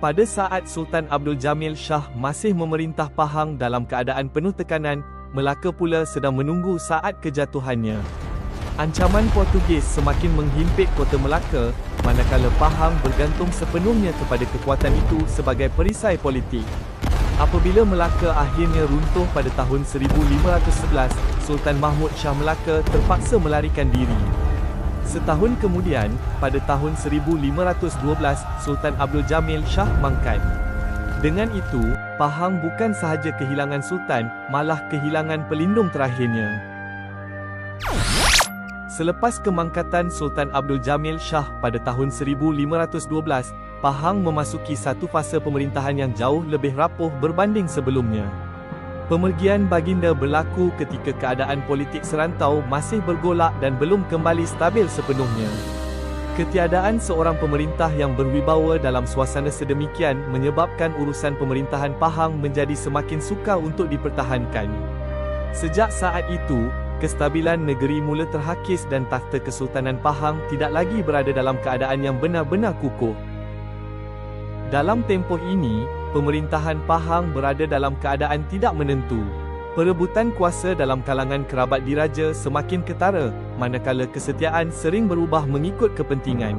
Pada saat Sultan Abdul Jamil Shah masih memerintah Pahang dalam keadaan penuh tekanan, Melaka pula sedang menunggu saat kejatuhannya. Ancaman Portugis semakin menghimpit kota Melaka, manakala Pahang bergantung sepenuhnya kepada kekuatan itu sebagai perisai politik. Apabila Melaka akhirnya runtuh pada tahun 1511, Sultan Mahmud Shah Melaka terpaksa melarikan diri. Setahun kemudian, pada tahun 1512, Sultan Abdul Jamil Shah mangkat. Dengan itu, Pahang bukan sahaja kehilangan Sultan, malah kehilangan pelindung terakhirnya. Selepas kemangkatan Sultan Abdul Jamil Shah pada tahun 1512, Pahang memasuki satu fasa pemerintahan yang jauh lebih rapuh berbanding sebelumnya. Pemergian baginda berlaku ketika keadaan politik serantau masih bergolak dan belum kembali stabil sepenuhnya. Ketiadaan seorang pemerintah yang berwibawa dalam suasana sedemikian menyebabkan urusan pemerintahan Pahang menjadi semakin sukar untuk dipertahankan. Sejak saat itu, kestabilan negeri mula terhakis dan takhta Kesultanan Pahang tidak lagi berada dalam keadaan yang benar-benar kukuh. Dalam tempoh ini, pemerintahan Pahang berada dalam keadaan tidak menentu. Perebutan kuasa dalam kalangan kerabat diraja semakin ketara, manakala kesetiaan sering berubah mengikut kepentingan.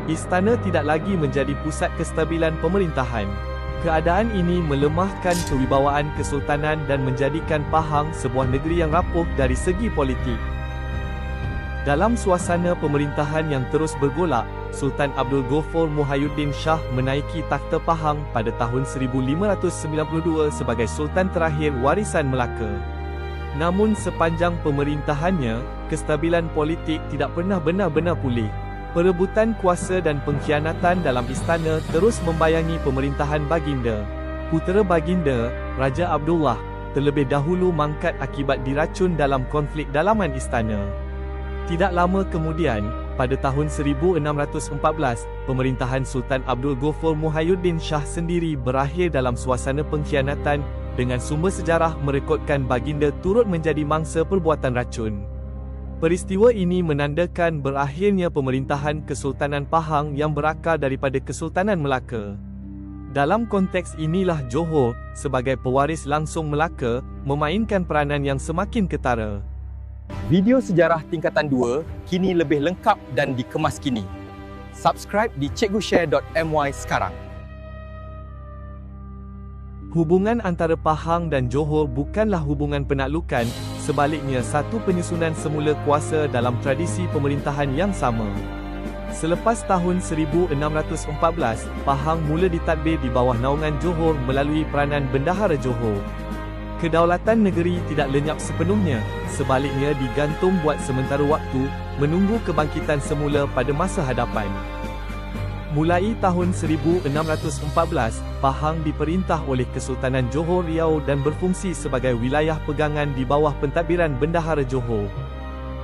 Istana tidak lagi menjadi pusat kestabilan pemerintahan. Keadaan ini melemahkan kewibawaan kesultanan dan menjadikan Pahang sebuah negeri yang rapuh dari segi politik. Dalam suasana pemerintahan yang terus bergolak, Sultan Abdul Ghaffar Muhyiddin Shah menaiki takhta Pahang pada tahun 1592 sebagai Sultan terakhir warisan Melaka. Namun sepanjang pemerintahannya, kestabilan politik tidak pernah benar-benar pulih. Perebutan kuasa dan pengkhianatan dalam istana terus membayangi pemerintahan baginda. Putera baginda, Raja Abdullah, terlebih dahulu mangkat akibat diracun dalam konflik dalaman istana. Tidak lama kemudian, pada tahun 1614, pemerintahan Sultan Abdul Ghaffar Muhyiddin Shah sendiri berakhir dalam suasana pengkhianatan, dengan sumber sejarah merekodkan baginda turut menjadi mangsa perbuatan racun. Peristiwa ini menandakan berakhirnya pemerintahan Kesultanan Pahang yang berakar daripada Kesultanan Melaka. Dalam konteks inilah Johor, sebagai pewaris langsung Melaka, memainkan peranan yang semakin ketara. Video sejarah tingkatan 2 kini lebih lengkap dan dikemas kini. Subscribe di cikgushare.my sekarang. Hubungan antara Pahang dan Johor bukanlah hubungan penaklukan, sebaliknya satu penyusunan semula kuasa dalam tradisi pemerintahan yang sama. Selepas tahun 1614, Pahang mula ditadbir di bawah naungan Johor melalui peranan Bendahara Johor. Kedaulatan negeri tidak lenyap sepenuhnya, sebaliknya digantung buat sementara waktu, menunggu kebangkitan semula pada masa hadapan. Mulai tahun 1614, Pahang diperintah oleh Kesultanan Johor Riau dan berfungsi sebagai wilayah pegangan di bawah pentadbiran Bendahara Johor.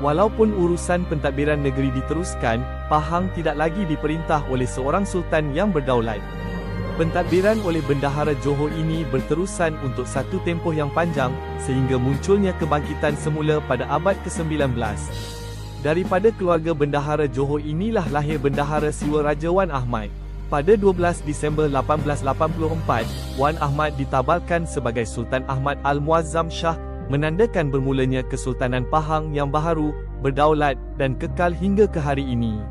Walaupun urusan pentadbiran negeri diteruskan, Pahang tidak lagi diperintah oleh seorang sultan yang berdaulat. Pentadbiran oleh Bendahara Johor ini berterusan untuk satu tempoh yang panjang, sehingga munculnya kebangkitan semula pada abad ke-19. Daripada keluarga Bendahara Johor inilah lahir Bendahara Siwa Raja Wan Ahmad. Pada 12 Disember 1884, Wan Ahmad ditabalkan sebagai Sultan Ahmad Al-Muazzam Shah, menandakan bermulanya Kesultanan Pahang yang baharu, berdaulat dan kekal hingga ke hari ini.